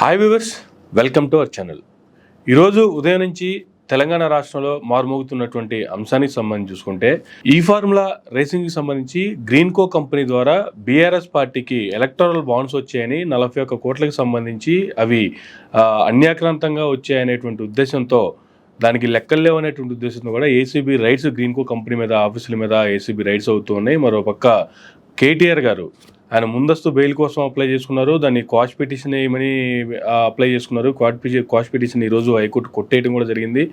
Hi viewers, welcome to our channel. ఈరోజు ఉదయం నుంచి తెలంగాణ రాష్ట్రంలో మారుమోగుతున్నటువంటి అంశానికి సంబంధించి చూసుకుంటే ఈ ఫార్ములా రేసింగ్కి సంబంధించి గ్రీన్కో కంపెనీ ద్వారా బీఆర్ఎస్ పార్టీకి ఎలక్టోరల్ బాండ్స్ వచ్చాయని 41 కోట్లకు సంబంధించి అవి అన్యాక్రాంతంగా వచ్చాయనేటువంటి ఉద్దేశంతో దానికి లెక్కలు లేవనేటువంటి ఉద్దేశంతో కూడా ఏసీబీ రైట్స్ గ్రీన్కో కంపెనీ మీద ఆఫీసుల మీద ఏసీబీ రైట్స్ అవుతూ ఉన్నాయి. మరోపక్క కేటీఆర్ గారు ఆయన ముందస్తు బెయిల్ కోసం అప్లై చేసుకున్నారు. దాన్ని క్వాష్ పిటిషన్ వేయమని అప్లై చేసుకున్నారు. క్వాష్ పిటిషన్ ఈరోజు హైకోర్టు కొట్టేయడం కూడా జరిగింది.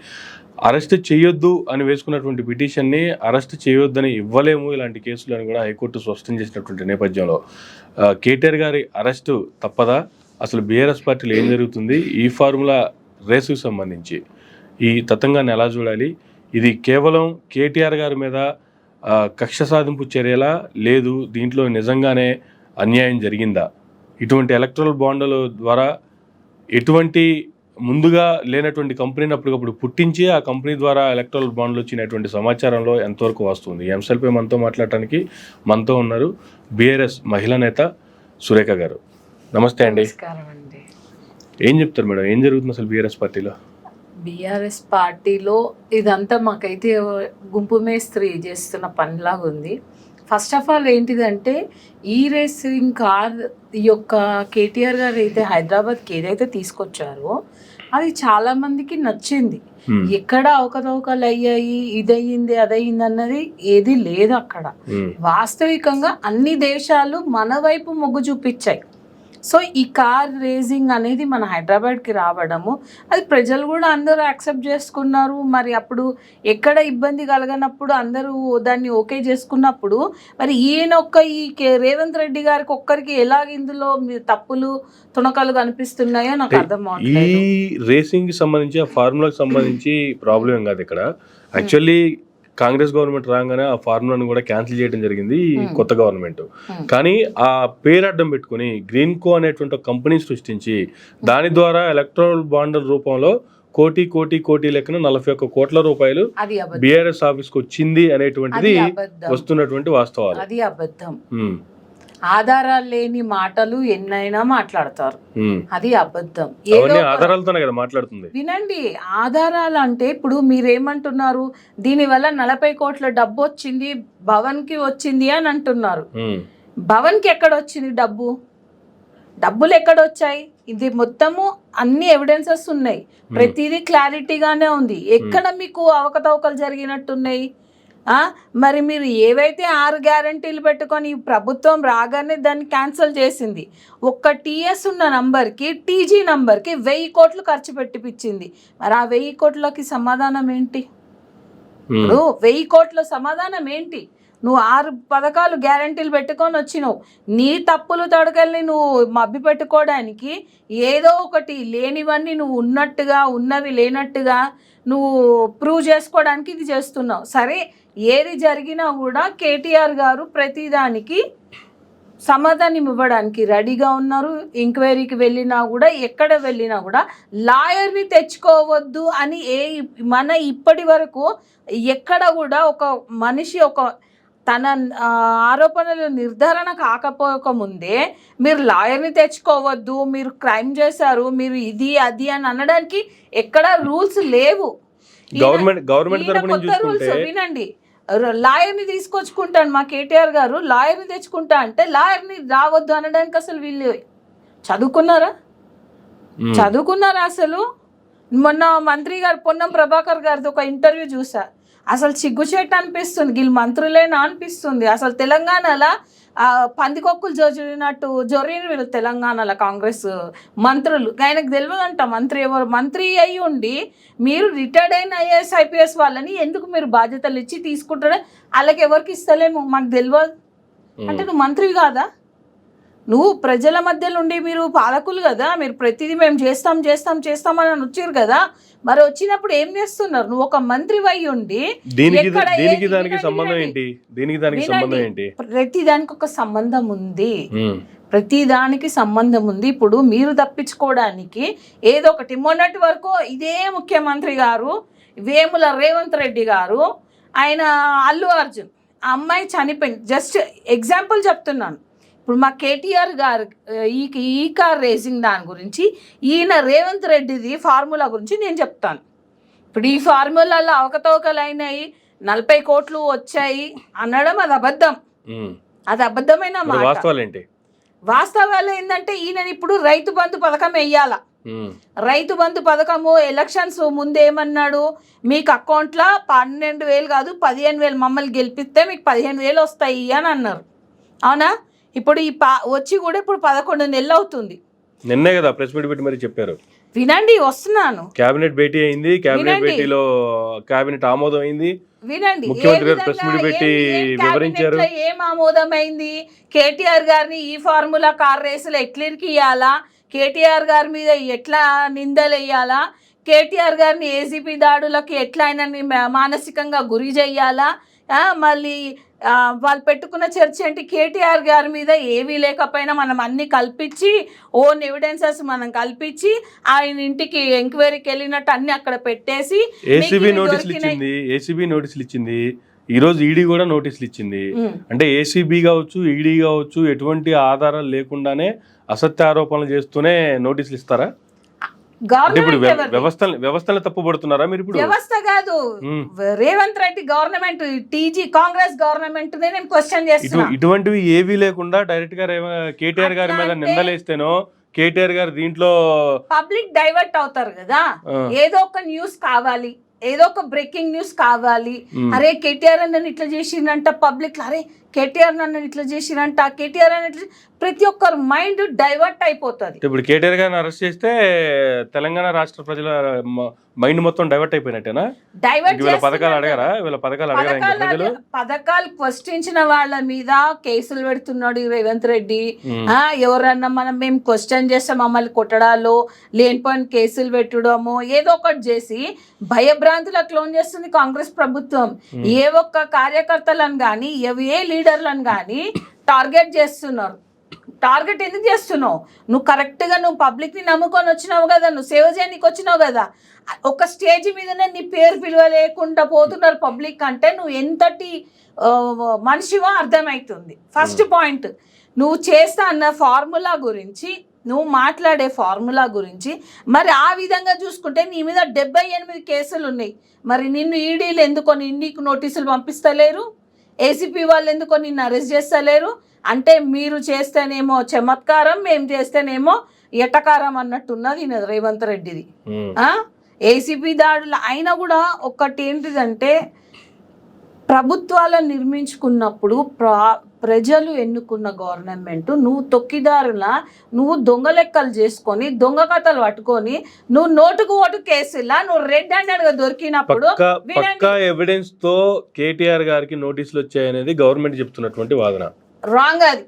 అరెస్ట్ చేయొద్దు అని వేసుకున్నటువంటి పిటిషన్ని అరెస్ట్ చేయొద్దని ఇవ్వలేము ఇలాంటి కేసులు అని కూడా హైకోర్టు స్పష్టం చేసినటువంటి నేపథ్యంలో కేటీఆర్ గారి అరెస్టు తప్పదా, అసలు బీఆర్ఎస్ పార్టీలో ఏం జరుగుతుంది, ఈ ఫార్ములా రేసుకు సంబంధించి ఈ తతంగాన్ని ఎలా చూడాలి, ఇది కేవలం కేటీఆర్ గారి మీద కక్ష సాధింపు చర్యలా, లేదు దీంట్లో నిజంగానే అన్యాయం జరిగిందా, ఇటువంటి ఎలక్ట్రల్ బాండ్ల ద్వారా ఎటువంటి ముందుగా లేనటువంటి కంపెనీని అప్పటికప్పుడు పుట్టించి ఆ కంపెనీ ద్వారా ఎలక్ట్రల్ బాండ్లు వచ్చినటువంటి సమాచారంలో ఎంతవరకు వస్తుంది, ఈ అంశాలపై మనతో మాట్లాడటానికి మనతో ఉన్నారు బీఆర్ఎస్ మహిళా నేత సురేఖ గారు. నమస్తే అండి. ఏం చెప్తారు మేడం, ఏం జరుగుతుంది అసలు బీఆర్ఎస్ పార్టీలో? బీఆర్ఎస్ పార్టీలో ఇదంతా మాకైతే గుంపు మేస్త్రి చేస్తున్న పనిలాగా ఉంది. ఫస్ట్ ఆఫ్ ఆల్ ఏంటిదంటే ఈ రేసింగ్ కార్ యొక్క కేటీఆర్ గారు అయితే హైదరాబాద్కి ఏదైతే తీసుకొచ్చారో అది చాలా మందికి నచ్చింది. ఎక్కడ అవకతవకలు అయ్యాయి, ఇదయ్యింది అదయ్యింది అన్నది ఏది లేదు అక్కడ. వాస్తవికంగా అన్ని దేశాలు మన వైపు మొగ్గు చూపించాయి. సో ఈ కార్ రేసింగ్ అనేది మన హైదరాబాద్కి రావడము అది ప్రజలు కూడా అందరూ యాక్సెప్ట్ చేసుకున్నారు. మరి అప్పుడు ఎక్కడ ఇబ్బంది కలగనప్పుడు అందరూ దాన్ని ఓకే చేసుకున్నప్పుడు మరి ఈ రేవంత్ రెడ్డి గారికి ఒక్కరికి ఎలాగ ఇందులో తప్పులు తుణకలు కనిపిస్తున్నాయో నాకు అర్థం అవుతుంది. ఈ రేసింగ్కి సంబంధించి ఆ ఫార్ములాకి సంబంధించి ప్రాబ్లం కాదు ఇక్కడ. యాక్చువల్లీ కాంగ్రెస్ గవర్నమెంట్ రాగానే ఆ ఫార్ములాను కూడా క్యాన్సిల్ చేయడం జరిగింది కొత్త గవర్నమెంట్. కానీ ఆ పేరు అడ్డం పెట్టుకుని గ్రీన్కో అనేటువంటి కంపెనీ సృష్టించి దాని ద్వారా ఎలక్ట్రల్ బాండ్ రూపంలో కోటి లెక్కన 41 కోట్ల రూపాయలు బీఆర్ఎస్ ఆఫీస్కి వచ్చింది అనేటువంటిది వస్తున్నటువంటి వాస్తవాలు. అది అబద్ధం. ఆధారాలు లేని మాటలు ఎన్నైనా మాట్లాడతారు, అది అబద్ధం. ఆధారాలతోనే కదా మాట్లాడుతుంది. వినండి, ఆధారాలు అంటే ఇప్పుడు మీరేమంటున్నారు, దీనివల్ల 40 కోట్ల డబ్బు వచ్చింది భవన్ కి వచ్చింది అని అంటున్నారు. భవన్ కి ఎక్కడ వచ్చింది డబ్బులు ఎక్కడొచ్చాయి? ఇది మొత్తము అన్ని ఎవిడెన్సెస్ ఉన్నాయి, ప్రతిదీ క్లారిటీగానే ఉంది. ఎక్కడ మీకు అవకతవకలు జరిగినట్టున్నాయి? మరి మీరు ఏవైతే 6 గ్యారంటీలు పెట్టుకొని ప్రభుత్వం రాగానే దాన్ని క్యాన్సిల్ చేసింది. ఒక్క టీఎస్ ఉన్న నంబర్కి టీజీ నంబర్కి 1000 కోట్లు ఖర్చు పెట్టిపించింది. మరి ఆ 1000 కోట్లకి సమాధానం ఏంటి? ఇప్పుడు 1000 కోట్ల సమాధానం ఏంటి? నువ్వు 6 పథకాలు గ్యారంటీలు పెట్టుకొని వచ్చినావు. నీ తప్పులు తడకల్ని నువ్వు మభ్య పెట్టుకోవడానికి ఏదో ఒకటి లేనివన్నీ నువ్వు ఉన్నట్టుగా ఉన్నవి లేనట్టుగా నువ్వు ప్రూవ్ చేసుకోవడానికి ఇది చేస్తున్నావు. సరే, ఏది జరిగినా కూడా కేటీఆర్ గారు ప్రతిదానికి సమాధానం ఇవ్వడానికి రెడీగా ఉన్నారు. ఎంక్వైరీకి వెళ్ళినా కూడా ఎక్కడ వెళ్ళినా కూడా లాయర్ని తెచ్చుకోవద్దు అని మన ఇప్పటి వరకు ఎక్కడ కూడా ఒక మనిషి తన ఆరోపణలు నిర్ధారణ కాకపోకముందే మీరు లాయర్ని తెచ్చుకోవద్దు, మీరు క్రైమ్ చేశారు, మీరు ఇది అది అని అనడానికి ఎక్కడ రూల్స్ లేవు. వినండి, లాయర్ని తీసుకొచ్చుకుంటాను మా కేటీఆర్ గారు, లాయర్ని తెచ్చుకుంటా అంటే లాయర్ని రావద్దు అనడానికి అసలు వీళ్ళు చదువుకున్నారా? అసలు మొన్న మంత్రి గారు పొన్నం ప్రభాకర్ గారితో ఒక ఇంటర్వ్యూ చూసా, అసలు సిగ్గుచేట అనిపిస్తుంది, వీళ్ళు మంత్రులేనా అనిపిస్తుంది. అసలు తెలంగాణలో పందికొక్కులు జొరిన వీళ్ళు తెలంగాణలో కాంగ్రెస్ మంత్రులు. ఆయనకు తెలియదంట మంత్రి ఎవరు. మంత్రి అయి ఉండి మీరు రిటైర్డ్ అయిన ఐఏఎస్ ఐపీఎస్ వాళ్ళని ఎందుకు మీరు బాధ్యతలు ఇచ్చి తీసుకుంటారో వాళ్ళకి ఎవరికి ఇస్తలేము, మాకు తెలియదు అంటే నువ్వు మంత్రివి కాదా? నువ్వు ప్రజల మధ్యలో ఉండి మీరు పాలకులు కదా, మీరు ప్రతిదీ మేము చేస్తామని వచ్చారు కదా, మరి వచ్చినప్పుడు ఏం చేస్తున్నారు? నువ్వు ఒక మంత్రి అయి ఉండి ప్రతిదానికి ఒక సంబంధం ఉంది, ప్రతిదానికి సంబంధం ఉంది. ఇప్పుడు మీరు తప్పించుకోవడానికి ఏదో ఒకటి. మొన్నటి వరకు ఇదే ముఖ్యమంత్రి గారు వేముల రేవంత్ రెడ్డి గారు ఆయన అల్లు అర్జున్ ఆ అమ్మాయి చనిపోయింది, జస్ట్ ఎగ్జాంపుల్ చెప్తున్నాను, ఇప్పుడు మా కేటీఆర్ గారు ఈ కార్ రేసింగ్ దాని గురించి, ఈయన రేవంత్ రెడ్డిది ఫార్ములా గురించి నేను చెప్తాను. ఇప్పుడు ఈ ఫార్ములాలో అవకతవకలు అయినాయి, 40 కోట్లు వచ్చాయి అనడం అది అబద్ధం. అది అబద్ధమైన మాట. వాస్తవాలేంటి? వాస్తవాలు ఏంటంటే ఈయన ఇప్పుడు రైతు బంధు పథకం వెయ్యాల. రైతు బంధు పథకము ఎలక్షన్స్ ముందు ఏమన్నాడు, మీకు అకౌంట్లో 12,000 కాదు 15,000 మమ్మల్ని గెలిపిస్తే మీకు 15,000 వస్తాయి అని అన్నారు. అవునా? ఇప్పుడు వచ్చి కూడా ఇప్పుడు 11 నెలలు అవుతుంది. నిన్నే కదా ప్రెస్ మీట్ పెట్టి మరి చెప్పారు. వినండి, వస్తున్నాను. కేబినెట్ భేటీ అయింది, కేబినెట్ భేటీలో కేబినెట్ ఆమోదం అయింది. వినండి, ముఖ్యమంత్రి గారు ప్రెస్ మీట్ పెట్టి వివరించారు. ఏం ఆమోదమైంది? కేటీఆర్ గారిని ఈ ఫార్ములా కార్ రేసులు ఎట్లిరికి ఇవ్వాలా, కేటీఆర్ గారి మీద ఎట్లా నిందలు వేయాలా, కేటీఆర్ గారిని ఏసీపీ దాడులకు ఎట్లా ఆయనని మానసికంగా గురి చేయాలా, మళ్ళీ వాళ్ళు పెట్టుకున్న చర్చ ఏంటి, కేటీఆర్ గారి మీద ఏవీ లేకపోయినా మనం అన్ని కల్పించి ఓన్ ఎవిడెన్సెస్ మనం కల్పించి ఆయన ఇంటికి ఎంక్వైరీకి వెళ్ళినట్టు అన్ని అక్కడ పెట్టేసి ఏసీబీ నోటీసులు ఇచ్చింది. ఈ రోజు ఈడీ కూడా నోటీసులు ఇచ్చింది. అంటే ఏసీబీ కావచ్చు, ఈడీ కావచ్చు, ఎటువంటి ఆధారాలు లేకుండానే అసత్య ఆరోపణలు చేస్తూనే నోటీసులు ఇస్తారా? ఇప్పుడు వ్యవస్థలు తప్పుపడుతున్నారా మీరు? ఇప్పుడు వ్యవస్థ కాదు, Revanth Reddy government, TG Congress government నేను క్వశ్చన్ చేస్తున్నా. ఇటువంటివి ఏవీ లేకుండా డైరెక్ట్ గా కేటీఆర్ గారి మీద నిందలేస్తేనో కేటీఆర్ గారు దీంట్లో పబ్లిక్ డైవర్ట్ అవుతారు కదా. ఏదో ఒక న్యూస్ కావాలి, ఏదో ఒక బ్రేకింగ్ న్యూస్ కావాలి. అరే కేటీఆర్ నన్ను ఇట్లా చేసిందంట, పబ్లిక్ అరే కేటీఆర్ నన్ను ఇట్లా చేసిరంట, కేటీఆర్ అని ఇట్లా, ప్రతి ఒక్కరు మైండ్ డైవర్ట్ అయిపోతుంది. ఇప్పుడు కేటీఆర్ గారిని అరెస్ట్ చేస్తే తెలంగాణ రాష్ట్ర ప్రజల మైండ్ మొత్తం డైవర్ట్ అయిపోయినట్టేనా? డైవర్ట్ పథకాలు అడగారా? పథకాలు క్వశ్చించిన వాళ్ళ మీద కేసులు పెడుతున్నాడు రేవంత్ రెడ్డి. ఎవరన్నా మేము క్వశ్చన్ చేస్తే మమ్మల్ని కొట్టడాలో, లేనిపోయిన కేసులు పెట్టడమో ఏదో ఒకటి చేసి భయభ్రాంతులకు లోన్ చేస్తుంది కాంగ్రెస్ ప్రభుత్వం. ఏ ఒక్క కార్యకర్తలను కానీ ఏ లీడర్లను కానీ టార్గెట్ చేస్తున్నారు. టార్గెట్ ఎందుకు చేస్తున్నావు? నువ్వు కరెక్ట్గా నువ్వు పబ్లిక్ని నమ్ముకొని వచ్చినావు కదా, నువ్వు సేవ చేయడానికి వచ్చినావు కదా. ఒక స్టేజ్ మీదనే నీ పేరు పిలవలేకుండా పోతున్నారు పబ్లిక్ అంటే నువ్వు ఎంతటి మనిషివో అర్థమవుతుంది. ఫస్ట్ పాయింట్, నువ్వు చేస్తా అన్న ఫార్ములా గురించి, నువ్వు మాట్లాడే ఫార్ములా గురించి మరి ఆ విధంగా చూసుకుంటే నీ మీద 78 కేసులు ఉన్నాయి. మరి నిన్ను ఈడీలు ఎందుకో నీకు నోటీసులు పంపిస్తలేరు? ఏసీపీ వాళ్ళు ఎందుకో నిన్ను అరెస్ట్ చేస్తలేరు? అంటే మీరు చేస్తేనేమో చమత్కారం, మేము చేస్తేనేమో ఎటకారం అన్నట్టున్నది రేవంత్ రెడ్డిది. ఏసీపీ దాడులు అయినా కూడా ఒకటి ఏంటిదంటే, ప్రభుత్వాలను నిర్మించుకున్నప్పుడు ప్రజలు ఎన్నుకున్న గవర్నమెంట్, నువ్వు తొక్కిదారులా నువ్వు దొంగ లెక్కలు చేసుకొని దొంగ కథలు పట్టుకొని నువ్వు నోటుకు ఓటు కేసులా నువ్వు రెడ్ హ్యాండెడ్ గా దొరికినప్పుడు ఎవిడెన్స్ తో కేటీఆర్ గారికి నోటీసులు వచ్చాయనేది గవర్నమెంట్ చెప్తున్నటువంటి వాదన రాంగ్. అది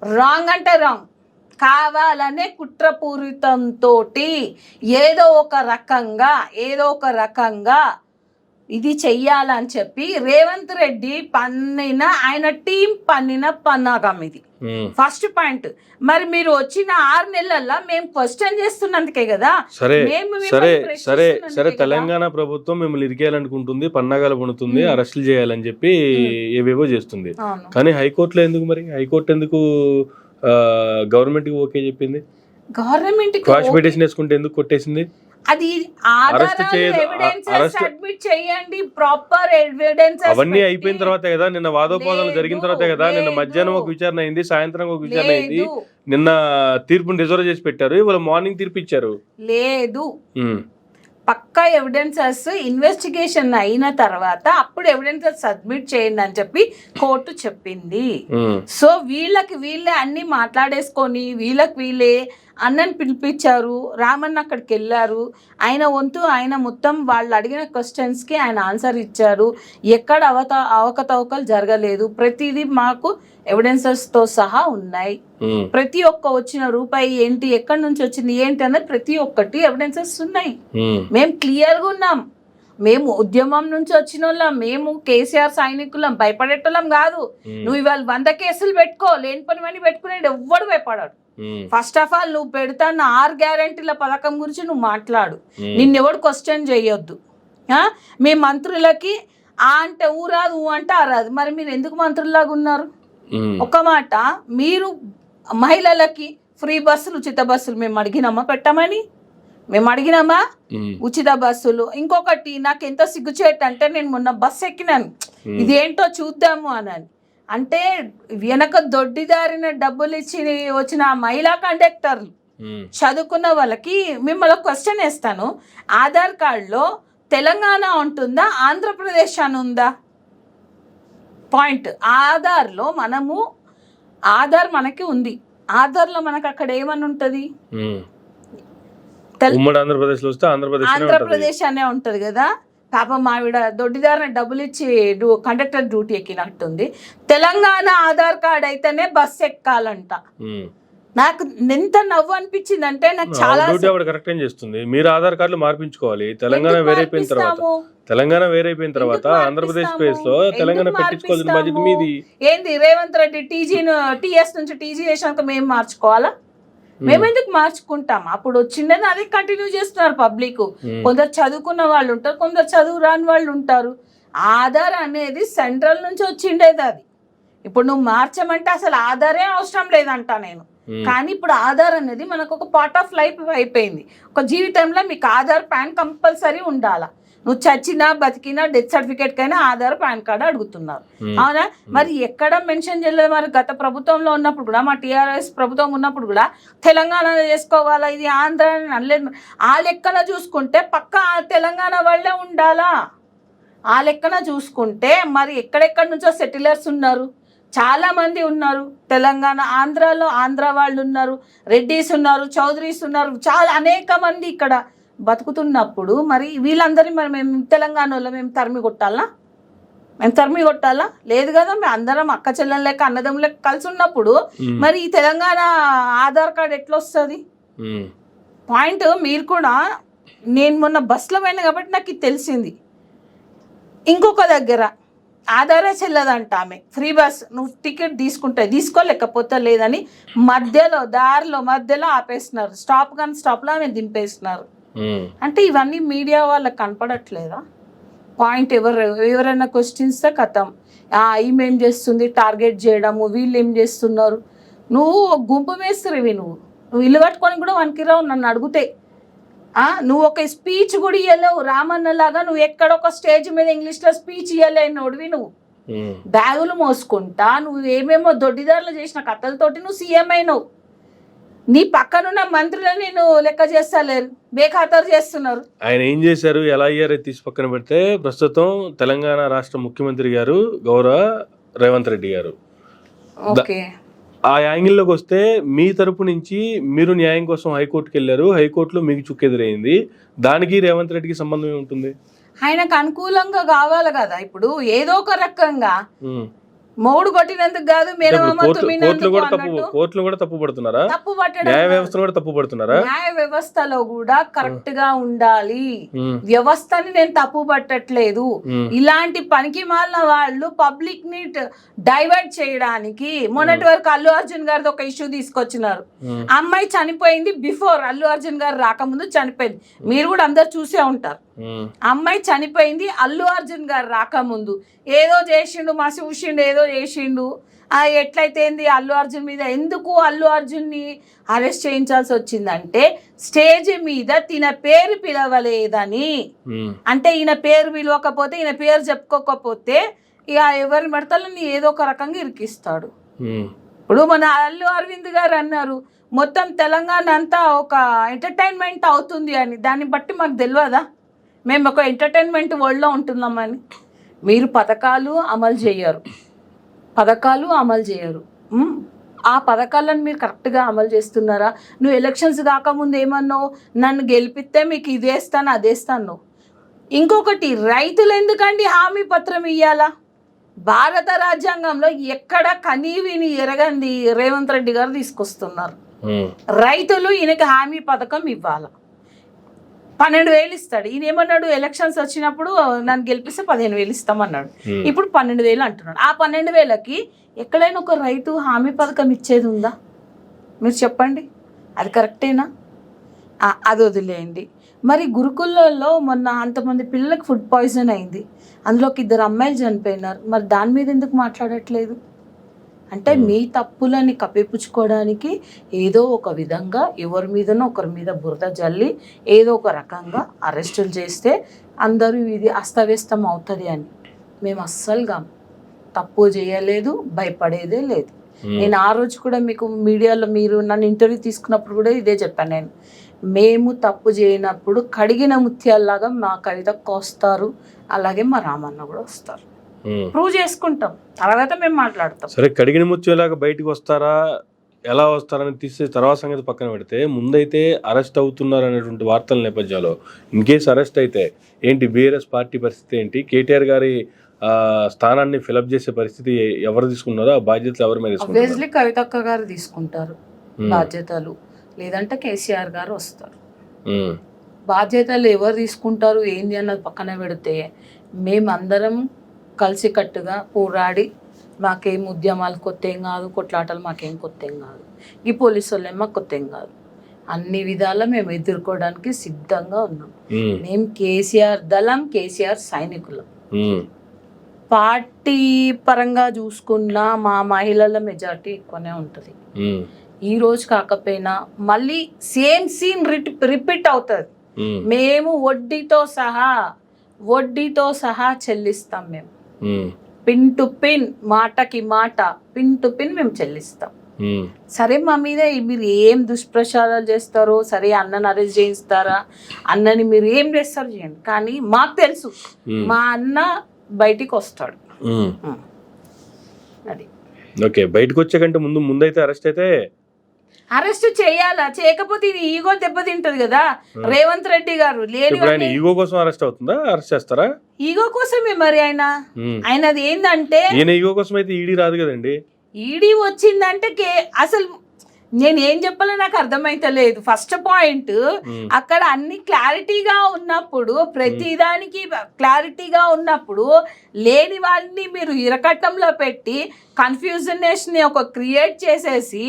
రాంగ్ అంటే రాంగ్. కావాలనే కుట్రపూరితంతో ఏదో ఒక రకంగా ఇది చెయ్యాలని చెప్పి రేవంత్ రెడ్డి ఆయన టీం పన్నిన పన్నాగం ఇది. First point. మరి మీరు వచ్చిన 6 నెలల్లో మేము క్వశ్చన్ చేస్తున్నందుకే కదా. సరే తెలంగాణ ప్రభుత్వం మిమ్మల్ని ఇరికేయాలనుకుంటుంది, పన్నాగాలు పడుతుంది, అరెస్టులు చేయాలని చెప్పి ఏవేవో చేస్తుంది. కానీ హైకోర్టులో ఎందుకు? మరి హైకోర్టు ఎందుకు గవర్నమెంట్ కి ఓకే చెప్పింది? గవర్నమెంట్ క్వాష్ పిటిషన్ వేసుకుంటే ఎందుకు కొట్టేసింది? అది సబ్మిట్ చేయండి, ప్రాపర్ ఎవిడెన్స్. అవన్నీ అయిపోయిన తర్వాత కదా, నిన్న వాదోపాదాలు జరిగిన తర్వాత కదా, నిన్న మధ్యాహ్నం ఒక విచారణ అయింది, సాయంత్రం ఒక విచారణ అయింది. నిన్న తీర్పుని రిజర్వ్ చేసి పెట్టారు, ఇవాళ మార్నింగ్ తీర్పు ఇచ్చారు. లేదు, పక్కా ఎవిడెన్సెస్ ఇన్వెస్టిగేషన్ అయిన తర్వాత అప్పుడు ఎవిడెన్సెస్ సబ్మిట్ చేయండి అని చెప్పి కోర్టు చెప్పింది. సో వీళ్ళే అన్ని మాట్లాడేసుకొని వీళ్ళే అన్నని పిలిపించారు. రామన్న అక్కడికి వెళ్ళారు. ఆయన వంతు ఆయన మొత్తం వాళ్ళు అడిగిన క్వశ్చన్స్కి ఆయన ఆన్సర్ ఇచ్చారు. ఎక్కడ అవకతవకలు జరగలేదు. ప్రతిదీ మాకు ఎవిడెన్సెస్తో సహా ఉన్నాయి. ప్రతి ఒక్క వచ్చిన రూపాయి ఏంటి, ఎక్కడి నుంచి వచ్చింది ఏంటి అన్నది ప్రతి ఒక్కటి ఎవిడెన్సెస్ ఉన్నాయి. మేము క్లియర్గా ఉన్నాం. మేము ఉద్యమం నుంచి వచ్చిన వాళ్ళం, మేము కేసీఆర్ సైనికులం, భయపడేటోళ్ళం కాదు. నువ్వు ఇవాళ 100 కేసులు పెట్టుకో, లేని పని పెట్టుకునేది ఎవ్వడు భయపడాడు. ఫస్ట్ ఆఫ్ ఆల్ నువ్వు పెడతాన్న 6 గ్యారంటీల పథకం గురించి నువ్వు మాట్లాడు. నిన్నెవడు క్వశ్చన్ చేయొద్దు. మీ మంత్రులకి అంటే ఊరాదు అంటే రాదు. మరి మీరు ఎందుకు మంత్రుల్లాగా ఉన్నారు? ఒక మాట, మీరు మహిళలకి ఫ్రీ బస్సులు, ఉచిత బస్సులు మేము అడిగినామా పెట్టమని? మేము అడిగినామా ఉచిత బస్సులు? ఇంకొకటి నాకు ఎంత సిగ్గుచేటు అంటే, నేను మొన్న బస్సు ఎక్కినాను, ఇదేంటో చూద్దాము అని. అంటే వెనక దొడ్డిదారిన డబ్బులు ఇచ్చి వచ్చిన మహిళా కండక్టర్లు, చదువుకున్న వాళ్ళకి మిమ్మల్ని క్వశ్చన్ వేస్తాను, ఆధార్ కార్డులో తెలంగాణ ఉంటుందా, ఆంధ్రప్రదేశ్ అని ఉందా? పాయింట్. ఆధార్లో ఆధార్ మనకి ఉంది, ఆధార్లో మనకు అక్కడ ఏమని ఉంటుంది? ఆంధ్రప్రదేశ్ అనే ఉంటది కదా. పాపం ఆవిడ దొడ్డిదారిన డబ్బులు ఇచ్చి కండక్టర్ డ్యూటీ ఎక్కినట్టుంది. తెలంగాణ ఆధార్ కార్డ్ అయితేనే బస్ ఎక్కాలంట. నాకు ఎంత నవ్వు అనిపించింది అంటే, నాకు చాలా కరెక్ట్ చేస్తుంది. మీరు ఆధార్ కార్డులు మార్పించుకోవాలి. తెలంగాణ వేరైపోయిన తర్వాత ఆంధ్రప్రదేశ్ ప్లేస్ లో తెలంగాణ పెట్టించుకోవాల్సిన బాధ్యత మీది. ఏంది రేవంత్ రెడ్డి టీఎస్ నుంచి టీజీ చేసినాక మేము మార్చుకోవాలా? మేము ఎందుకు మార్చుకుంటాం? అప్పుడు వచ్చిండేది అదే కంటిన్యూ చేస్తున్నారు పబ్లిక్. కొందరు చదువుకున్న వాళ్ళు ఉంటారు, కొందరు చదువు రాని వాళ్ళు ఉంటారు. ఆధార్ అనేది సెంట్రల్ నుంచి వచ్చిండేది. అది ఇప్పుడు నువ్వు మార్చమంటే అసలు ఆధారే అవసరం లేదంట నేను. కానీ ఇప్పుడు ఆధార్ అనేది మనకు ఒక పార్ట్ ఆఫ్ లైఫ్ అయిపోయింది. ఒక జీవితంలో మీకు ఆధార్ పాన్ కంపల్సరీ ఉండాలా. నువ్వు చచ్చినా బతికినా డెత్ సర్టిఫికేట్ కైనా ఆధార్ పాన్ కార్డు అడుగుతున్నారు, అవునా? మరి ఎక్కడ మెన్షన్ చేయలేదు. మరి గత ప్రభుత్వంలో ఉన్నప్పుడు కూడా, మా టీఆర్ఎస్ ప్రభుత్వం ఉన్నప్పుడు కూడా తెలంగాణలో చేసుకోవాలా, ఇది ఆంధ్ర అని అనలేదు. ఆ లెక్కన చూసుకుంటే పక్క తెలంగాణ వాళ్ళే ఉండాలా. ఆ లెక్కన చూసుకుంటే మరి ఎక్కడెక్కడి నుంచో సెటిలర్స్ ఉన్నారు, చాలా మంది ఉన్నారు. తెలంగాణ ఆంధ్రాలో ఆంధ్ర వాళ్ళు ఉన్నారు, రెడ్డిస్ ఉన్నారు, చౌదరీస్ ఉన్నారు, చాలా అనేక మంది ఇక్కడ బతుకుతున్నప్పుడు మరి వీళ్ళందరినీ మరి మేము తెలంగాణలో మేము తరిమి కొట్టాలా? లేదు కదా. మేము అందరం అక్క చెల్లెలు లెక్క అన్నదమ్ములు లెక్క కలిసి ఉన్నప్పుడు మరి ఈ తెలంగాణ ఆధార్ కార్డు ఎట్లా వస్తుంది? పాయింట్. మీరు కూడా, నేను మొన్న బస్సులో పోయినా కాబట్టి నాకు ఇది తెలిసింది. ఇంకొక దగ్గర ఆధారే చెల్లదంట ఆమె. ఫ్రీ బస్ నువ్వు టికెట్ తీసుకోలేకపోతే లేదని దారిలో మధ్యలో ఆపేస్తున్నారు. స్టాప్లో ఆమె దింపేస్తున్నారు. అంటే ఇవన్నీ మీడియా వాళ్ళకి కనపడట్లేదా? పాయింట్. ఎవరైనా క్వశ్చన్స్ కథం, ఈమె ఏం చేస్తుంది టార్గెట్ చేయడము, వీళ్ళు ఏం చేస్తున్నారు. నువ్వు గుంపు వేస్తురివి, నువ్వు ఇల్లు కట్టుకొని కూడా వనికిరావు నన్ను అడిగితే. నువ్వు ఒక స్పీచ్ కూడా ఇవ్వలేవు రామన్నలాగా. నువ్వు ఎక్కడొక స్టేజ్ మీద ఇంగ్లీష్లో స్పీచ్ ఇవ్వలేనోడివి. నువ్వు బ్యాగులు మోసుకుంటా నువ్వు ఏమేమో దొడ్డిదారులు చేసిన కథలతోటి నువ్వు సీఎం అయినావు. నీ పక్కనున్న మంత్రులు నేను లెక్క చేస్తలేరు, బేఖాతరు చేస్తున్నారు. ఆయన ఏం చేశారు, ఎలా అయ్యారో తీసి పక్కన పెడితే, ప్రస్తుతం తెలంగాణ రాష్ట్ర ముఖ్యమంత్రి గారు గౌరవ రేవంత్ రెడ్డి గారు. ఆ యాంగిల్లోకి వస్తే, మీ తరపు నుంచి మీరు న్యాయం కోసం హైకోర్టుకి వెళ్ళారు, హైకోర్టులో మీకు చుక్కెదురైంది. దానికి రేవంత్ రెడ్డికి సంబంధం ఏముంటుంది? ఆయనకు అనుకూలంగా కావాలి కదా. ఇప్పుడు ఏదో ఒక రకంగా మౌడు కొట్టినందుకు కాదు, కోర్టులు కూడా తప్పు పడుతున్నారా? న్యాయ వ్యవస్థ కూడా తప్పు పడుతున్నారా? న్యాయ వ్యవస్థలో కూడా కరెక్ట్ గా ఉండాలి. వ్యవస్థని నేను తప్పు పట్టట్లేదు. ఇలాంటి పనికి మాలిన వాళ్ళు పబ్లిక్ ని డైవర్ట్ చేయడానికి మొన్నటి వరకు అల్లు అర్జున్ గారిది ఒక ఇష్యూ తీసుకొచ్చినారు. అమ్మాయి చనిపోయింది, బిఫోర్ అల్లు అర్జున్ గారు రాకముందు చనిపోయింది. మీరు కూడా అందరు చూసే ఉంటారు. అమ్మాయి చనిపోయింది అల్లు అర్జున్ గారు రాకముందు. ఏదో చేసిండు, మసి ఊసిండు, ఏదో చేసిండు. ఎట్లయితే ఏంది అల్లు అర్జున్ మీద ఎందుకు అల్లు అర్జున్ని అరెస్ట్ చేయించాల్సి వచ్చిందంటే, స్టేజ్ మీద తిన పేరు పిలవలేదని. అంటే ఈయన పేరు పిలవకపోతే, ఈయన పేరు చెప్పుకోకపోతే ఇక ఎవరి మెడతలని ఏదో ఒక రకంగా ఇరికిస్తాడు. ఇప్పుడు మన అల్లు అరవింద్ గారు అన్నారు, మొత్తం తెలంగాణ అంతా ఒక ఎంటర్టైన్మెంట్ అవుతుంది అని. దాన్ని బట్టి మాకు తెలియదా మేము ఒక ఎంటర్టైన్మెంట్ వరల్డ్లో ఉంటున్నామని? మీరు పథకాలు అమలు చేయరు. ఆ పథకాలను మీరు కరెక్ట్గా అమలు చేస్తున్నారా? నువ్వు ఎలక్షన్స్ కాకముందు ఏమన్నావు, నన్ను గెలిపిస్తే మీకు ఇదేస్తాను అదేస్తాను. ఇంకొకటి, రైతులు ఎందుకండి హామీ పత్రం ఇవ్వాలా? భారత రాజ్యాంగంలో ఎక్కడ కనీవిని ఎరగంది రేవంత్ రెడ్డి గారు తీసుకొస్తున్నారు. రైతులు ఈయనకి హామీ పథకం ఇవ్వాలా? 12,000 ఇస్తాడు. ఈయన ఏమన్నాడు, ఎలక్షన్స్ వచ్చినప్పుడు నన్ను గెలిపిస్తే 15,000 ఇస్తామన్నాడు. ఇప్పుడు 12,000 అంటున్నాడు. ఆ 12,000కి ఎక్కడైనా ఒక రైతు హామీ పథకం ఇచ్చేది ఉందా? మీరు చెప్పండి, అది కరెక్టేనా? అది వదిలేయండి. మరి గురుకులలో మొన్న అంతమంది పిల్లలకు ఫుడ్ పాయిజన్ అయింది, అందులోకి 2 అమ్మాయిలు చనిపోయినారు. మరి దాని మీద ఎందుకు మాట్లాడట్లేదు? అంటే మీ తప్పులని కప్పిపుచ్చుకోవడానికి ఏదో ఒక విధంగా ఎవరి మీదనో ఒకరి మీద బురద జల్లి ఏదో ఒక రకంగా అరెస్టులు చేస్తే అందరూ ఇది అస్తవ్యస్తం అవుతుంది అని. మేము అస్సలుగా తప్పు చేయలేదు, భయపడేదే లేదు. నేను ఆ రోజు కూడా మీకు మీడియాలో మీరు నన్ను ఇంటర్వ్యూ తీసుకున్నప్పుడు కూడా ఇదే చెప్పాను. మేము తప్పు చేయనప్పుడు కడిగిన ముత్యాల్లాగా మా కవితకు వస్తారు, అలాగే మా రామన్న కూడా వస్తారు. ప్రూవ్ చేసుకుంటాం, తర్వాత మేము మాట్లాడతాం. సరే, కడిగిన ముత్యంలాగా బయటకు వస్తారా, ఎలా వస్తారని తీసే తర్వాత సంగతి పక్కన పెడితే, ముందైతే అరెస్ట్ అవుతున్నారు అనేటువంటి వార్తల నేపథ్యంలో ఇన్ కేసు అరెస్ట్ అయితే ఏంటి బీఆర్ఎస్ పార్టీ పరిస్థితి ఏంటి? కేటీఆర్ గారి స్థానాన్ని ఫిలప్ చేసే పరిస్థితి ఎవరు తీసుకున్నారో ఆ బాధ్యతలు ఎవరి మీద? ఆబ్వియస్లీ కవితక్క గారు తీసుకుంటారు బాధ్యతలు, లేదంటే కేసీఆర్ గారు వస్తారు. బాధ్యతలు ఎవరు తీసుకుంటారు ఏంది అన్నది పక్కన పెడితే, మేమందరం కలిసికట్టుగా పోరాడి మాకేం ఉద్యమాలు కొత్త ఏం కాదు, కొట్లాటలు మాకేం కొత్త ఏం కాదు, ఈ పోలీసు వాళ్ళే మాకు కొత్త ఏం కాదు. అన్ని విధాలా మేము ఎదుర్కోవడానికి సిద్ధంగా ఉన్నాం. మేము కేసీఆర్ దళం, కేసీఆర్ సైనికులం. పార్టీ పరంగా చూసుకున్నా మా మహిళల మెజార్టీ ఎక్కువనే ఉంటుంది. ఈ రోజు కాకపోయినా మళ్ళీ సేమ్ సీన్ రిపీట్ అవుతుంది. మేము వడ్డీతో సహా చెల్లిస్తాం. మేము పిన్ టు పిన్, మాటకి మాట, పిన్ టు పిన్ మేము చెల్లిస్తాం. సరే, మా మీద మీరు ఏం దుష్ప్రచారాలు చేస్తారో, సరే అన్నని అరెస్ట్ చేయిస్తారా, అన్నని మీరు ఏం చేస్తారో చేయండి, కానీ మాకు తెలుసు మా అన్న బయటికి వస్తాడు. అది ఓకే. బయటకు వచ్చే కంటే ముందైతే అరెస్ట్ చేయాలా, చేయకపోతే ఇది ఈగో దెబ్బతింటది కదా. రేవంత్ రెడ్డి గారు లేని ఈగో కోసం అరెస్ట్ అవుతుందా? అరెస్ట్ చేస్తారా? ఈగో కోసమే మరి. ఆయనది ఏంటంటే ఈగో కోసం అయితే ఈడీ రాదు కదండి. ఈడీ వచ్చిందంటే అసలు నేను ఏం చెప్పాలో నాకు అర్థమైతలేదు. ఫస్ట్ పాయింట్, అక్కడ అన్ని క్లారిటీగా ఉన్నప్పుడు, ప్రతిదానికి క్లారిటీగా ఉన్నప్పుడు లేని వాళ్ళని మీరు ఇరకట్టంలో పెట్టి కన్ఫ్యూజన్ ఒక క్రియేట్ చేసేసి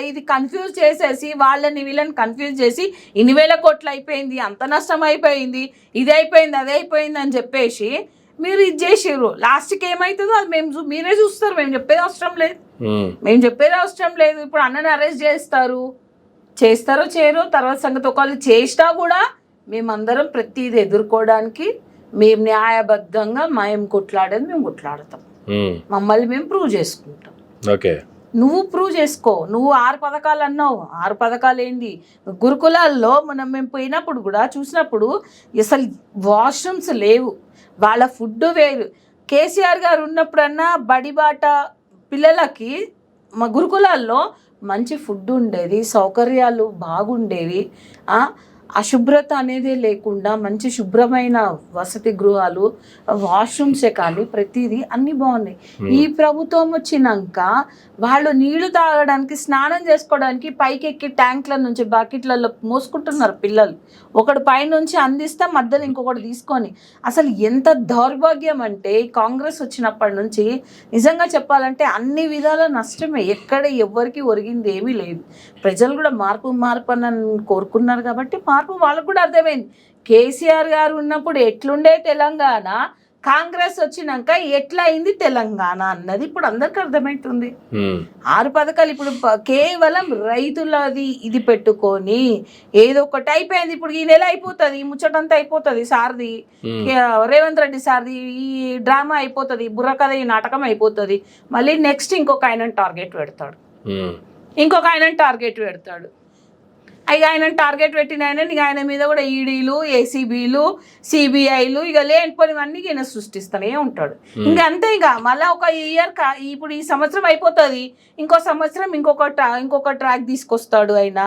ఇది కన్ఫ్యూజ్ చేసేసి వాళ్ళని వీళ్ళని కన్ఫ్యూజ్ చేసి ఇన్ని వేల కోట్లు అయిపోయింది, అంత నష్టం అయిపోయింది, ఇది అయిపోయింది, అది అయిపోయింది అని చెప్పేసి మీరు ఇది చేసారు. లాస్ట్కి ఏమవుతుందో అది మీరే చూస్తారు. మేము చెప్పేది అవసరం లేదు. ఇప్పుడు అన్నని అరెస్ట్ చేస్తారో చేయరో తర్వాత సంగతి. ఒకళ్ళు చేసినా కూడా మేమందరం ప్రతిది ఎదుర్కోవడానికి మేము న్యాయబద్ధంగా మేము కొట్లాడేది మేము కొట్లాడతాం. మమ్మల్ని మేము ప్రూవ్ చేసుకుంటాం. ఓకే, నువ్వు ప్రూవ్ చేసుకో. నువ్వు 6 పథకాలు అన్నావు. 6 పథకాలు ఏంటి? గురుకులాల్లో మేము పోయినప్పుడు కూడా చూసినప్పుడు అసలు వాష్రూమ్స్ లేవు, వాళ్ళ ఫుడ్ వేరు. కేసీఆర్ గారు ఉన్నప్పుడన్నా బడిబాట పిల్లలకి మా గురుకులాల్లో మంచి ఫుడ్ ఉండేది, సౌకర్యాలు బాగుండేవి, అశుభ్రత అనేదే లేకుండా మంచి శుభ్రమైన వసతి గృహాలు, వాష్రూమ్సే కానీ ప్రతిదీ అన్నీ బాగున్నాయి. ఈ ప్రభుత్వం వచ్చినాక వాళ్ళు నీళ్లు తాగడానికి, స్నానం చేసుకోవడానికి పైకెక్కి ట్యాంక్ల నుంచి బకెట్లలో మోసుకుంటున్నారు పిల్లలు. ఒకడు పైనుంచి అందిస్తే మధ్యలో ఇంకొకటి తీసుకొని. అసలు ఎంత దౌర్భాగ్యం అంటే కాంగ్రెస్ వచ్చినప్పటి నుంచి నిజంగా చెప్పాలంటే అన్ని విధాల నష్టమే. ఎక్కడ ఎవరికి ఒరిగింది ఏమీ లేదు. ప్రజలు కూడా మార్పు అని కోరుకున్నారు కాబట్టి మార్పు వాళ్ళకు కూడా అర్థమైంది. కేసీఆర్ గారు ఉన్నప్పుడు ఎట్లుండే తెలంగాణ, కాంగ్రెస్ వచ్చినాక ఎట్లా అయింది తెలంగాణ అన్నది ఇప్పుడు అందరికి అర్థమవుతుంది. 6 పథకాలు ఇప్పుడు కేవలం రైతులది ఇది పెట్టుకొని ఏదో ఒకటి అయిపోయింది. ఇప్పుడు ఈ నెల అయిపోతుంది, ఈ ముచ్చటంతా అయిపోతుంది. సార్ది రేవంత్ రెడ్డి సార్ది ఈ డ్రామా అయిపోతుంది, బుర్రకథ ఈ నాటకం అయిపోతుంది. మళ్ళీ నెక్స్ట్ ఇంకొక ఆయనను టార్గెట్ పెడతాడు. ఇక ఆయన టార్గెట్ పెట్టిన ఆయన మీద కూడా ఈడీలు, ఏసీబీలు, సిబిఐలు ఇక లేనిపోయినవన్నీ ఈయన సృష్టిస్తూనే ఉంటాడు. ఇంకా అంతే. ఇక మళ్ళీ ఒక ఇయర్ ఇప్పుడు ఈ సంవత్సరం అయిపోతుంది, ఇంకో సంవత్సరం ఇంకొక ట్రాక్ తీసుకొస్తాడు ఆయన.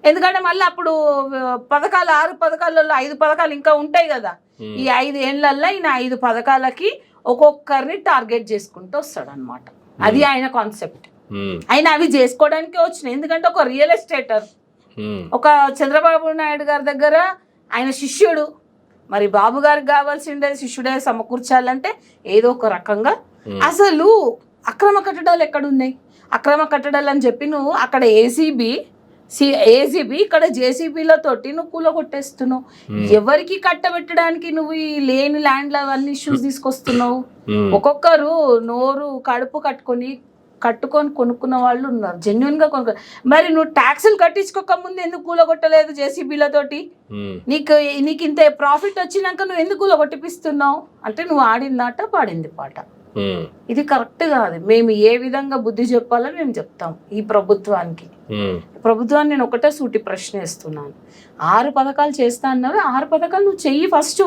ఎందుకంటే మళ్ళీ అప్పుడు 6 పథకాలలో 5 పథకాలు ఇంకా ఉంటాయి కదా. ఈ 5 ఏళ్లలో ఈయన 5 పథకాలకి ఒక్కొక్కరిని టార్గెట్ చేసుకుంటూ వస్తాడు అనమాట. అది ఆయన కాన్సెప్ట్. ఆయన అవి చేసుకోవడానికే వచ్చినాయి. ఎందుకంటే ఒక రియల్ ఎస్టేటర్, ఒక చంద్రబాబు నాయుడు గారి దగ్గర ఆయన శిష్యుడు, మరి బాబు గారికి కావాల్సిండే శిష్యుడే సమకూర్చాలంటే ఏదో ఒక రకంగా. అసలు అక్రమ కట్టడాలు ఎక్కడున్నాయి? అక్రమ కట్టడాలు అని చెప్పి నువ్వు అక్కడ ఏసీబీ ఏసీబీ ఇక్కడ జేసీబీలతోటి నువ్వు కూలగొట్టేస్తున్నావు. ఎవరికి కట్టబెట్టడానికి నువ్వు ఈ లేని ల్యాండ్ల అవన్నీ ఇష్యూస్ తీసుకొస్తున్నావు? ఒక్కొక్కరు నోరు కడుపు కట్టుకొని కొనుక్కున్న వాళ్ళు ఉన్నారు, జెన్యున్ గా కొనుక్కో. మరి నువ్వు ట్యాక్సులు కట్టించుకోక ముందు ఎందుకు కూలగొట్టలేదు జేసీబీలతోటి? నీకు ఇంత ప్రాఫిట్ వచ్చినాక నువ్వు ఎందుకు కూలగొట్టిపిస్తున్నావు? అంటే నువ్వు ఆడిందాట పాడింది పాట. ఇది కరెక్ట్ కాదు. మేము ఏ విధంగా బుద్ధి చెప్పాలో మేము చెప్తాం ఈ ప్రభుత్వానికి. ప్రభుత్వాన్ని నేను ఒకటే సూటి ప్రశ్న ఇస్తున్నాను. 6 పథకాలు చేస్తా అన్నారు, 6 పథకాలు నువ్వు చెయ్యి ఫస్ట్.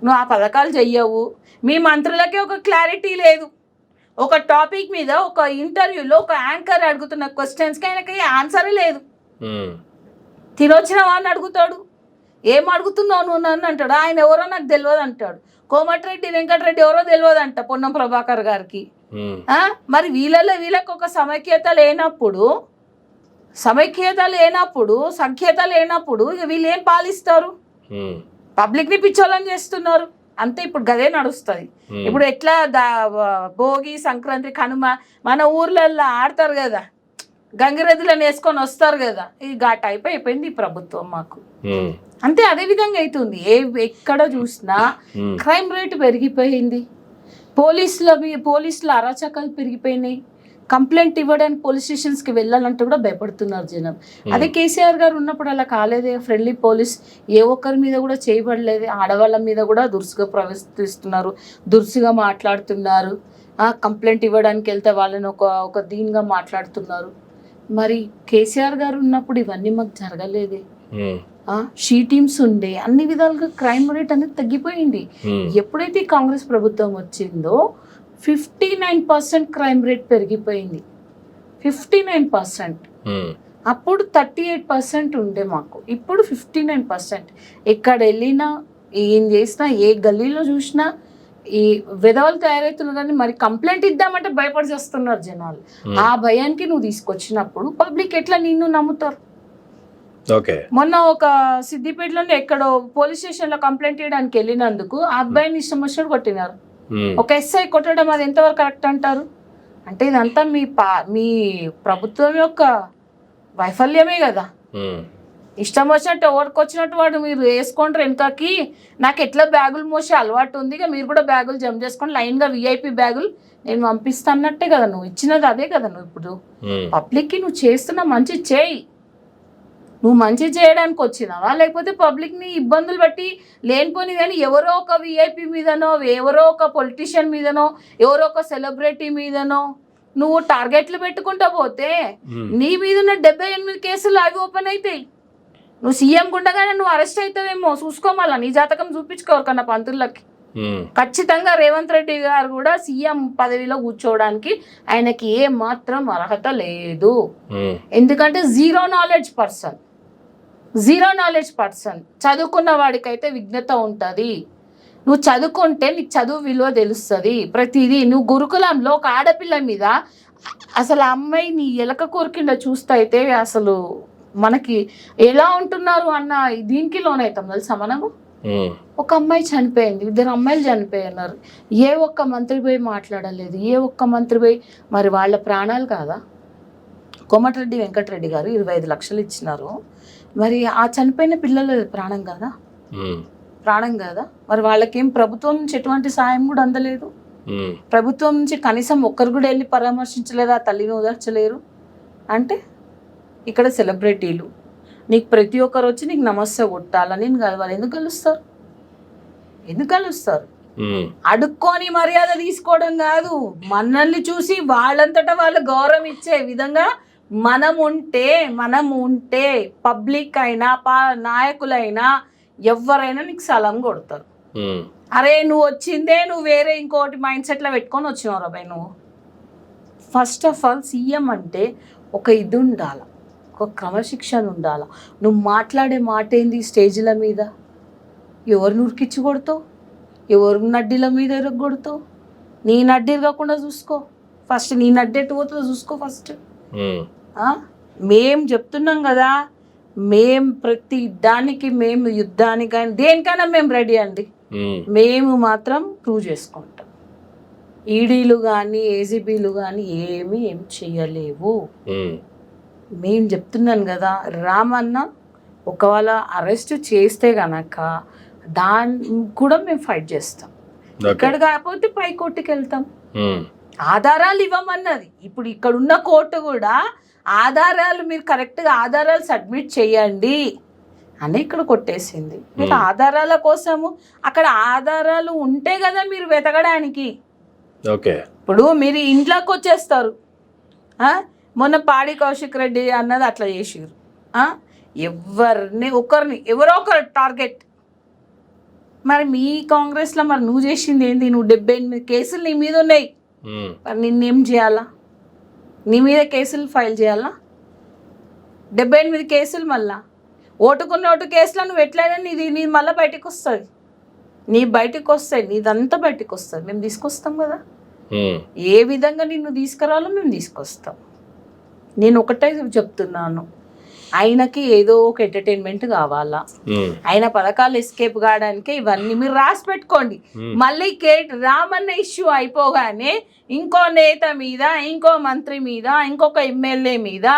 నువ్వు ఆ పథకాలు చెయ్యవు. మీ మంత్రులకే ఒక క్లారిటీ లేదు. ఒక టాపిక్ మీద ఒక ఇంటర్వ్యూలో ఒక యాంకర్ అడుగుతున్న క్వశ్చన్స్కి ఆయనకి ఆన్సరే లేదు. తినొచ్చినవా అని అడుగుతాడు, ఏం అడుగుతున్నావు నువ్వు నన్ను అంటాడు. ఆయన ఎవరో నాకు తెలియదు అంటాడు. కోమటిరెడ్డి వెంకటరెడ్డి ఎవరో తెలియదు అంట పొన్నం ప్రభాకర్ గారికి. మరి వీళ్ళకి ఒక సమైక్యత లేనప్పుడు సంఖ్యత లేనప్పుడు ఇక వీళ్ళు ఏం పాలిస్తారు? పబ్లిక్ ని పిచ్చోళ్ళని చేస్తున్నారు అంతే. ఇప్పుడు గదే నడుస్తుంది. ఇప్పుడు ఎట్లా భోగి, సంక్రాంతి, కనుమ మన ఊర్లలో ఆడతారు కదా, గంగిరెద్దులను వేసుకొని వస్తారు కదా, ఇక ఆ టైప్ అయిపోయింది ఈ ప్రభుత్వం మాకు. అంతే అదే విధంగా అవుతుంది. ఎక్కడ చూసినా క్రైమ్ రేటు పెరిగిపోయింది. పోలీసుల అరాచకాలు పెరిగిపోయినాయి. కంప్లైంట్ ఇవ్వడానికి పోలీస్ స్టేషన్స్కి వెళ్ళాలంటే కూడా భయపడుతున్నారు జనం. అదే కేసీఆర్ గారు ఉన్నప్పుడు అలా కాలేదే. ఫ్రెండ్లీ పోలీస్ ఏ ఒక్కరి మీద కూడా చేయబడలేదు. ఆడవాళ్ళ మీద కూడా దురుసుగా ప్రవర్తిస్తున్నారు, దురుసుగా మాట్లాడుతున్నారు. కంప్లైంట్ ఇవ్వడానికి వెళ్తే వాళ్ళని ఒక దీనిగా మాట్లాడుతున్నారు. మరి కేసీఆర్ గారు ఉన్నప్పుడు ఇవన్నీ మాకు జరగలేదే. షీ టీమ్స్ ఉండే, అన్ని విధాలుగా క్రైమ్ రేట్ అనేది తగ్గిపోయింది. ఎప్పుడైతే కాంగ్రెస్ ప్రభుత్వం వచ్చిందో 59% క్రైమ్ రేట్ పెరిగిపోయింది. 59%. అప్పుడు 38% ఉండే మాకు, ఇప్పుడు 59%. ఎక్కడ వెళ్ళినా ఏం చేసినా ఏ గల్లీలో చూసినా ఈ విధవలు తయారవుతున్నారు. కానీ మరి కంప్లైంట్ ఇద్దామంటే భయపడి చేస్తున్నారు జనాలు. ఆ భయానికి నువ్వు తీసుకొచ్చినప్పుడు పబ్లిక్ ఎట్లా నిన్ను నమ్ముతారు? మొన్న ఒక సిద్దిపేటలోనే ఎక్కడో పోలీస్ స్టేషన్ లో కంప్లైంట్ చేయడానికి వెళ్ళినందుకు ఆ అబ్బాయిని ఇష్టం వచ్చినట్టు కొట్టినారు. ఒక ఎస్ఐ కొట్టడం అది ఎంతవరకు కరెక్ట్ అంటారు? అంటే ఇదంతా మీ ప్రభుత్వం యొక్క వైఫల్యమే కదా. ఇష్టం వచ్చినట్టు ఎవరికి వచ్చినట్టు వాడు మీరు వేసుకుంటారు వెనకకి. నాకు ఎట్లా బ్యాగులు మోసే అలవాటు ఉంది, ఇక మీరు కూడా బ్యాగులు జమ చేసుకొని లైన్గా VIP బ్యాగులు నేను పంపిస్తా అన్నట్టే కదా. నువ్వు ఇచ్చినది అదే కదా. నువ్వు ఇప్పుడు పబ్లిక్కి నువ్వు చేస్తున్న మంచి చేయి. నువ్వు మంచి చేయడానికి వచ్చినావా, లేకపోతే పబ్లిక్ని ఇబ్బందులు బట్టి లేనిపోని కానీ ఎవరో ఒక VIP మీదనో, ఎవరో ఒక పొలిటీషియన్ మీదనో, ఎవరో ఒక సెలబ్రిటీ మీదనో నువ్వు టార్గెట్లు పెట్టుకుంటా పోతే నీ మీద ఉన్న 78 కేసులు అవి ఓపెన్ అవుతాయి. నువ్వు సీఎం గుండగానే నువ్వు అరెస్ట్ అవుతావేమో చూసుకోమాలా. నీ జాతకం చూపించుకోవరకన్నా పంతులకి. ఖచ్చితంగా రేవంత్ రెడ్డి గారు కూడా సీఎం పదవిలో కూర్చోవడానికి ఆయనకి ఏ మాత్రం అర్హత లేదు. ఎందుకంటే జీరో నాలెడ్జ్ పర్సన్. చదువుకున్న వాడికైతే విజ్ఞత ఉంటుంది. నువ్వు చదువుకుంటే నీకు చదువు విలువ తెలుస్తుంది. ప్రతిదీ నువ్వు గురుకులంలో ఒక ఆడపిల్ల మీద అసలు అమ్మాయి నీ ఎలక కోరికిండ చూస్తే అయితే అసలు మనకి ఎలా ఉంటున్నారు అన్న దీనికి లోనవుతాం తెలుసా మనము. ఒక అమ్మాయి చనిపోయింది, 2 అమ్మాయిలు చనిపోయినారు. ఏ ఒక్క మంత్రి పోయి మాట్లాడలేదు. ఏ ఒక్క మంత్రి పోయి మరి వాళ్ళ ప్రాణాలు కాదా? కోమటిరెడ్డి వెంకటరెడ్డి గారు 25 లక్షలు ఇచ్చినారు. మరి ఆ చనిపోయిన పిల్లల ప్రాణం కాదా? మరి వాళ్ళకేం ప్రభుత్వం నుంచి ఎటువంటి సాయం కూడా అందలేదు. ప్రభుత్వం నుంచి కనీసం ఒక్కరు కూడా వెళ్ళి పరామర్శించలేదు, ఆ తల్లిని ఓదార్చలేరు. అంటే ఇక్కడ సెలబ్రిటీలు నీకు ప్రతి ఒక్కరు వచ్చి నీకు నమస్తే కొట్టాలని కలవాలి. ఎందుకు కలుస్తారు? అడుక్కొని మర్యాద తీసుకోవడం కాదు, మనల్ని చూసి వాళ్ళంతటా వాళ్ళు గౌరవం ఇచ్చే విధంగా మనం ఉంటే పబ్లిక్ అయినా నాయకులైనా ఎవరైనా నీకు సలాం కొడతారు. అరే నువ్వు వచ్చిందే నువ్వు వేరే ఇంకోటి మైండ్ సెట్లో పెట్టుకొని వచ్చినావు రాబాయ్. నువ్వు ఫస్ట్ ఆఫ్ ఆల్ సీఎం అంటే ఒక ఇది ఉండాలి, ఒక క్రమశిక్షణ ఉండాలి. నువ్వు మాట్లాడే మాట ఏంది స్టేజ్ల మీద? ఎవరు నురికిచ్చి కొడతావు? ఎవరు నడ్డీల మీద ఎరగొడతావు? నీ నడ్డీ కాకుండా చూసుకో ఫస్ట్. నీ నడ్డి ఎటు పోతుందో చూసుకో ఫస్ట్. మేం చెప్తున్నాం కదా, మేం ప్రతి దానికి మేము యుద్ధానికి దేనికైనా మేము రెడీ అండి. మేము మాత్రం ప్రూవ్ చేసుకుంటాం. ఈడీలు కానీ ఏసీబీలు కానీ ఏం చెయ్యలేవు. మేము చెప్తున్నాను కదా, రామన్న ఒకవేళ అరెస్ట్ చేస్తే గనక దాన్ని కూడా మేము ఫైట్ చేస్తాం. ఇక్కడ కాకపోతే పై కోర్టుకి వెళ్తాం. ఆధారాలు ఇవ్వమన్నది. ఇప్పుడు ఇక్కడ ఉన్న కోర్టు కూడా ఆధారాలు మీరు కరెక్ట్గా ఆధారాలు సబ్మిట్ చేయండి అని ఇక్కడ కొట్టేసింది. మీరు ఆధారాల కోసము అక్కడ ఆధారాలు ఉంటే కదా మీరు వెతకడానికి. ఓకే, ఇప్పుడు మీరు ఇంట్లోకి వచ్చేస్తారు. మొన్న పాడి కౌశిక్ రెడ్డి అన్నది అట్లా చేసిరు. ఎవరో ఒకరు టార్గెట్. మరి మీ కాంగ్రెస్లో మరి నువ్వు చేసింది ఏంది? నువ్వు 78 కేసులు నీ మీద ఉన్నాయి. మరి నిన్నేం చేయాలా? నీ మీద కేసులు ఫైల్ చేయాలా? 78 కేసులు మళ్ళా ఓటుకున్న ఓటు కేసులో నువ్వు ఎట్లయినా నీ మళ్ళీ బయటకు వస్తుంది. నీదంతా బయటకు వస్తుంది. మేము తీసుకొస్తాం కదా. ఏ విధంగా నిన్ను తీసుకురావాలో మేము తీసుకొస్తాం. నేను ఒకటే చెప్తున్నాను, ఆయనకి ఏదో ఒక ఎంటర్టైన్మెంట్ కావాలా, ఆయన పథకాలు ఎస్కేప్ కావడానికి ఇవన్నీ మీరు రాసి పెట్టుకోండి. మళ్ళీ రామన్న ఇష్యూ అయిపోగానే ఇంకో నేత మీద, ఇంకో మంత్రి మీద, ఇంకొక ఎమ్మెల్యే మీద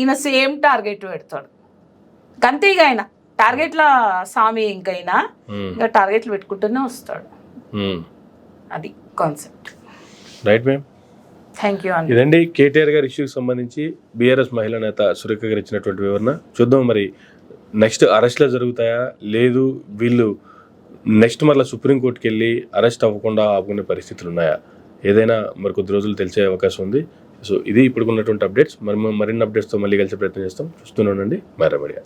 ఈయన సేమ్ టార్గెట్ పెడతాడు. అంతేగా ఆయన టార్గెట్ల స్వామి. ఇంకా టార్గెట్లు పెట్టుకుంటూనే వస్తాడు. అది concept. Right ma'am, thank you అండి. ఇదండి కేటీఆర్ గారి ఇష్యూకి సంబంధించి బీఆర్ఎస్ మహిళా నేత సురేఖ గారు ఇచ్చినటువంటి వివరణ. చూద్దాం మరి నెక్స్ట్ అరెస్ట్లో జరుగుతాయా, లేదు వీళ్ళు నెక్స్ట్ మళ్ళీ సుప్రీంకోర్టుకి వెళ్ళి అరెస్ట్ అవ్వకుండా ఆపుకునే పరిస్థితులు ఉన్నాయా, ఏదైనా మరి కొద్ది రోజులు తెలిసే అవకాశం ఉంది. సో ఇది ఇప్పుడు ఉన్నటువంటి అప్డేట్స్. మరిన్ని అప్డేట్స్తో మళ్ళీ కలిసే ప్రయత్నం చేస్తాం. చూస్తూనే ఉండండి మైరా మీడియా.